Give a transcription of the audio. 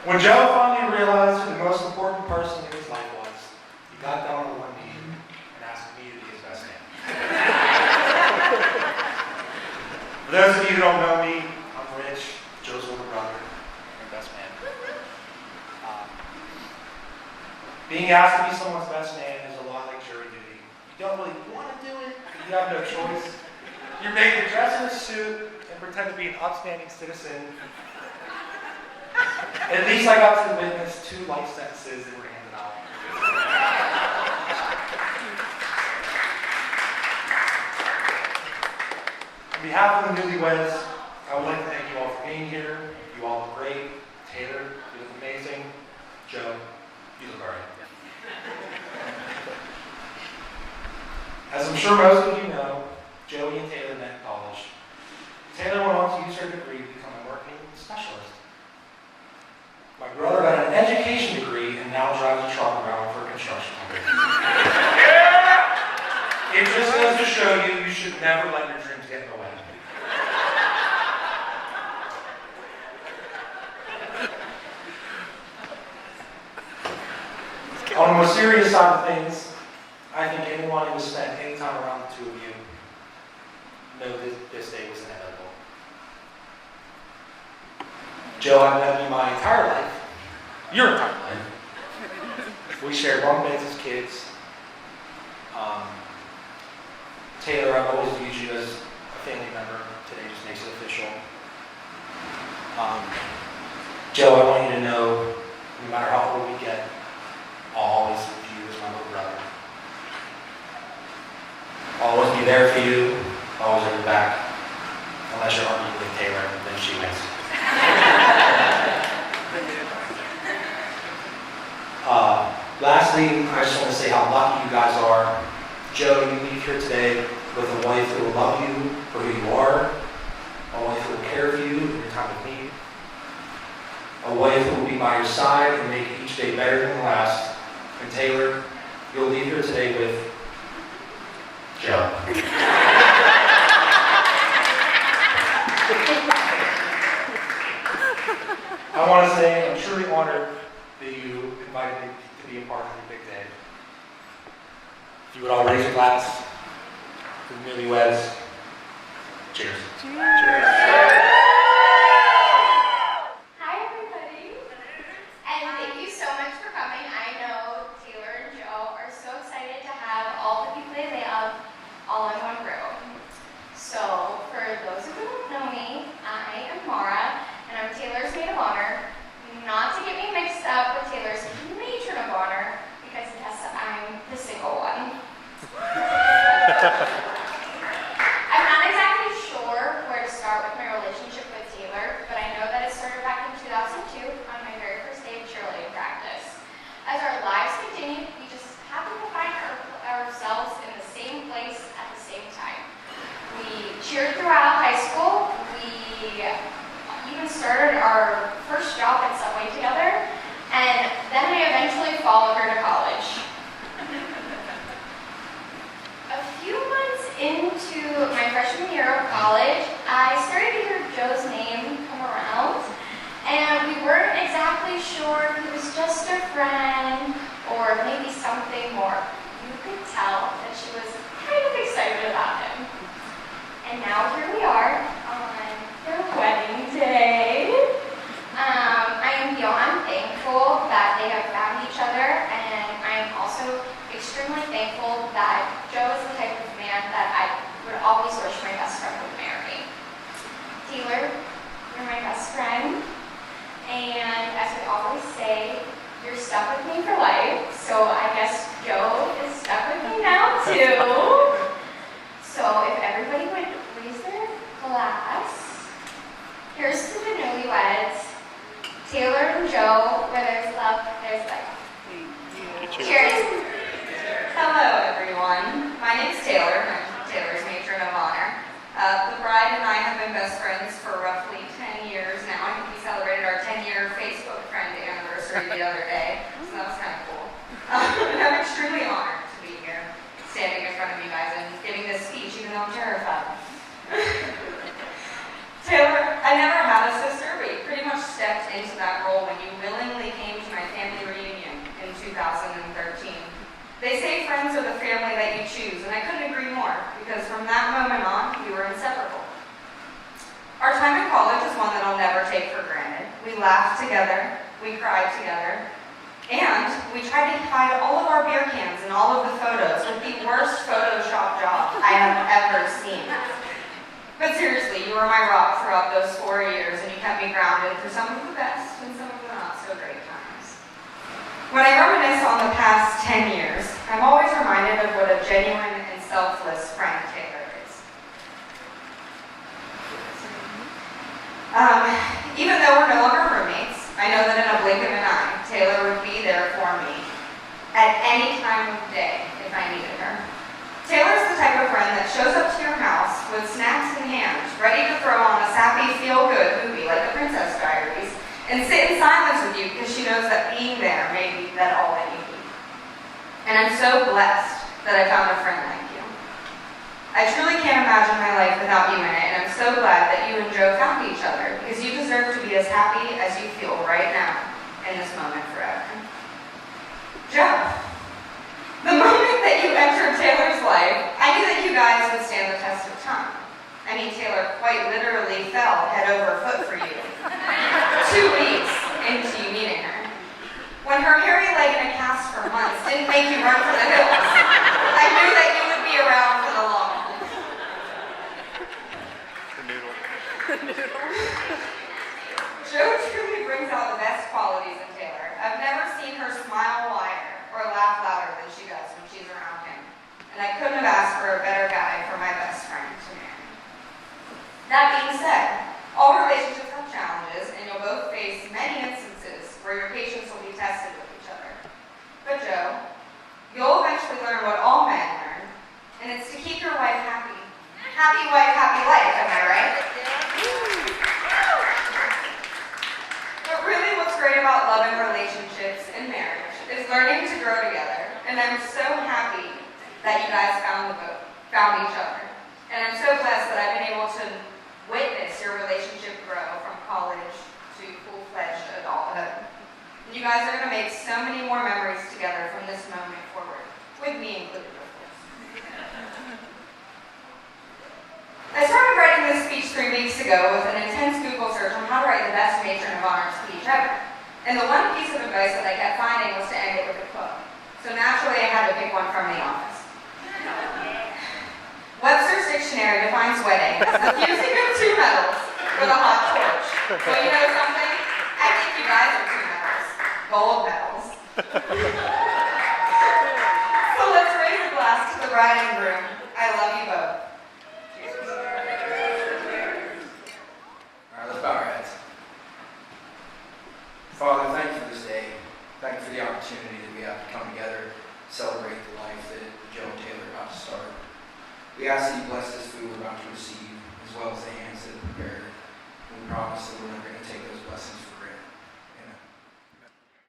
When Joe finally realized who the most important person in his life was, he got down on one knee and asked me to be his best man. For those of you who don't know me, I'm Rich, Joe's older brother, and best man. Being asked to be someone's best man is a lot like jury duty. You don't really want to do it, but you have no choice. You're made to dress in a suit and pretend to be an upstanding citizen. At least I got to witness 2 life sentences that were handed out. On behalf of the newlyweds, I would like to thank you all for being here. You all look great. Taylor, you look amazing. Joe, you look alright. As I'm sure most of you know, Joey and Taylor met in college. Taylor went on to use her degree to become a marketing specialist. My brother got an education degree and now drives a truck around for a construction company. It just goes to show you should never let your dreams get in the way. On the more serious side of things, I think anyone who has spent any time around the 2 of you know that this day was inevitable. Joe, I've known you my entire life. Your entire life. We shared bunk beds as kids. Taylor, I've always viewed you as a family member. Today just makes it official. Joe, I want you to know, no matter how old we get, I'll always view you as my little brother. I'll always be there for you, always have your back. Unless you're arguing with Taylor, then she wins. Lastly, I just want to say how lucky you guys are. Joe, you leave here today with a wife who will love you for who you are, a wife who will care for you in your time of need, a wife who will be by your side and make each day better than the last. And Taylor, you'll leave here today with Joe. I want to say I'm truly honored that you invited me to be a part of your big day. If you would all raise your glass to the newlyweds. Cheers. Cheers. Hi, everybody. And thank you so much for coming. I know Taylor and Joe are so excited to have all the people they love all in one room. So, for those of you who don't know me, I am Mara, and I'm Taylor's maid of honor. Not to get me mixed up with Taylor's matron of honor, because yes, I'm the single one. I'm not exactly sure where to start with my relationship with Taylor, but I know that it started back in 2002 on my very first day of cheerleading practice. As our lives continued, we just happened to find ourselves in the same place at the same time. We cheered throughout high school. We even started our first job at Subway together, and then I eventually followed her to college. A few months into my freshman year of college, I started to hear Joe's name come around, and we weren't exactly sure if he was just a friend or maybe something more. You could tell that she was kind of excited about him. And now here we are on their wedding day. I am beyond thankful that they have found each other, and I am also extremely thankful that Joe is the type of man that I would always wish my best friend would marry. Taylor, you're my best friend, and as we always say, you're stuck with me for life, so I guess Joe is stuck with me now too. So if everybody would raise their glass. Here's to the newlyweds. Taylor and Joe, where there's love, there's life. Cheers. Hello, everyone. My name's Taylor. I'm Taylor's matron of honor. The bride and I have been best friends for roughly 10 years now. I think we celebrated our 10-year Facebook friend anniversary the other day, so that was kind of cool. And I'm extremely honored to be here, standing in front of you guys and giving this speech, even though I'm terrified. Taylor, I never had a sister, but you pretty much stepped into that role when you willingly came to my family reunion in 2013. They say friends are the family that you choose, and I couldn't agree more, because from that moment on, we were inseparable. Our time in college is one that I'll never take for granted. We laughed together, we cried together, and we tried to hide all of our beer cans and all of the photos with the worst Photoshop job I have ever seen. But seriously, you were my rock throughout those 4 years, and you kept me grounded through some of the best and some of the not so great times. When I reminisce on the past 10 years, I'm always reminded of what a genuine and selfless friend Taylor is. Even though we're no longer roommates, I know that in a blink of an eye, Taylor would be there for me at any time of day if I needed her. Taylor's the type of friend that shows up to your house with snacks in hand, ready to throw on a sappy, feel-good movie like The Princess Diaries, and sit in silence with you because she knows that being there may be that all that you need. And I'm so blessed that I found a friend like you. I truly can't imagine my life without you in it, and I'm so glad that you and Joe found each other, because you deserve to be as happy as you feel right now in this moment forever. Joe, the moment that you entered Taylor's life, I knew that you guys would stand the test of time. I mean, Taylor quite literally fell head over foot for you 2 weeks into you meeting her. When her hairy leg in a cast for months didn't make you run for the hills, I knew that you would be around for the long haul. Joe truly brings out the best qualities in Taylor. I've never seen her smile wider or laugh louder than she does when she's around him. And I couldn't have asked for a better guy for my best friend to marry. That being said, all relationships have challenges, and you'll both face many instances where your patience will be tested with each other. But Joe, you'll eventually learn what all men learn, and it's to keep your wife happy. Happy wife, happy life, am I right? But really what's great about love and relationships and marriage is learning to grow together, and I'm so happy that you guys found each other. And I'm so blessed that I've been able to witness your relationship grow from college to full-fledged adulthood. And you guys are going to make so many more memories together from this moment forward, with me included, of course. I started writing this speech 3 weeks ago with an intense Google search on how to write the best matron of honor speech ever. And the one piece of advice that I kept finding was to end it with a quote. So naturally, I had to pick one from The Office. Webster's dictionary defines wedding as the fusing of 2 metals with a hot torch. Well, you know something? I think you guys are 2 metals. Gold medals. So let's raise a glass to the bride and groom. I love you both. Cheers. All right, let's bow our heads. Father, thank you for this day. Thank you for the opportunity that we have to come together, celebrate the life that Joe and Taylor are about to start. We ask that you bless this food we're about to receive, as well as the hands that prepared it. We promise that we're not going to take those blessings for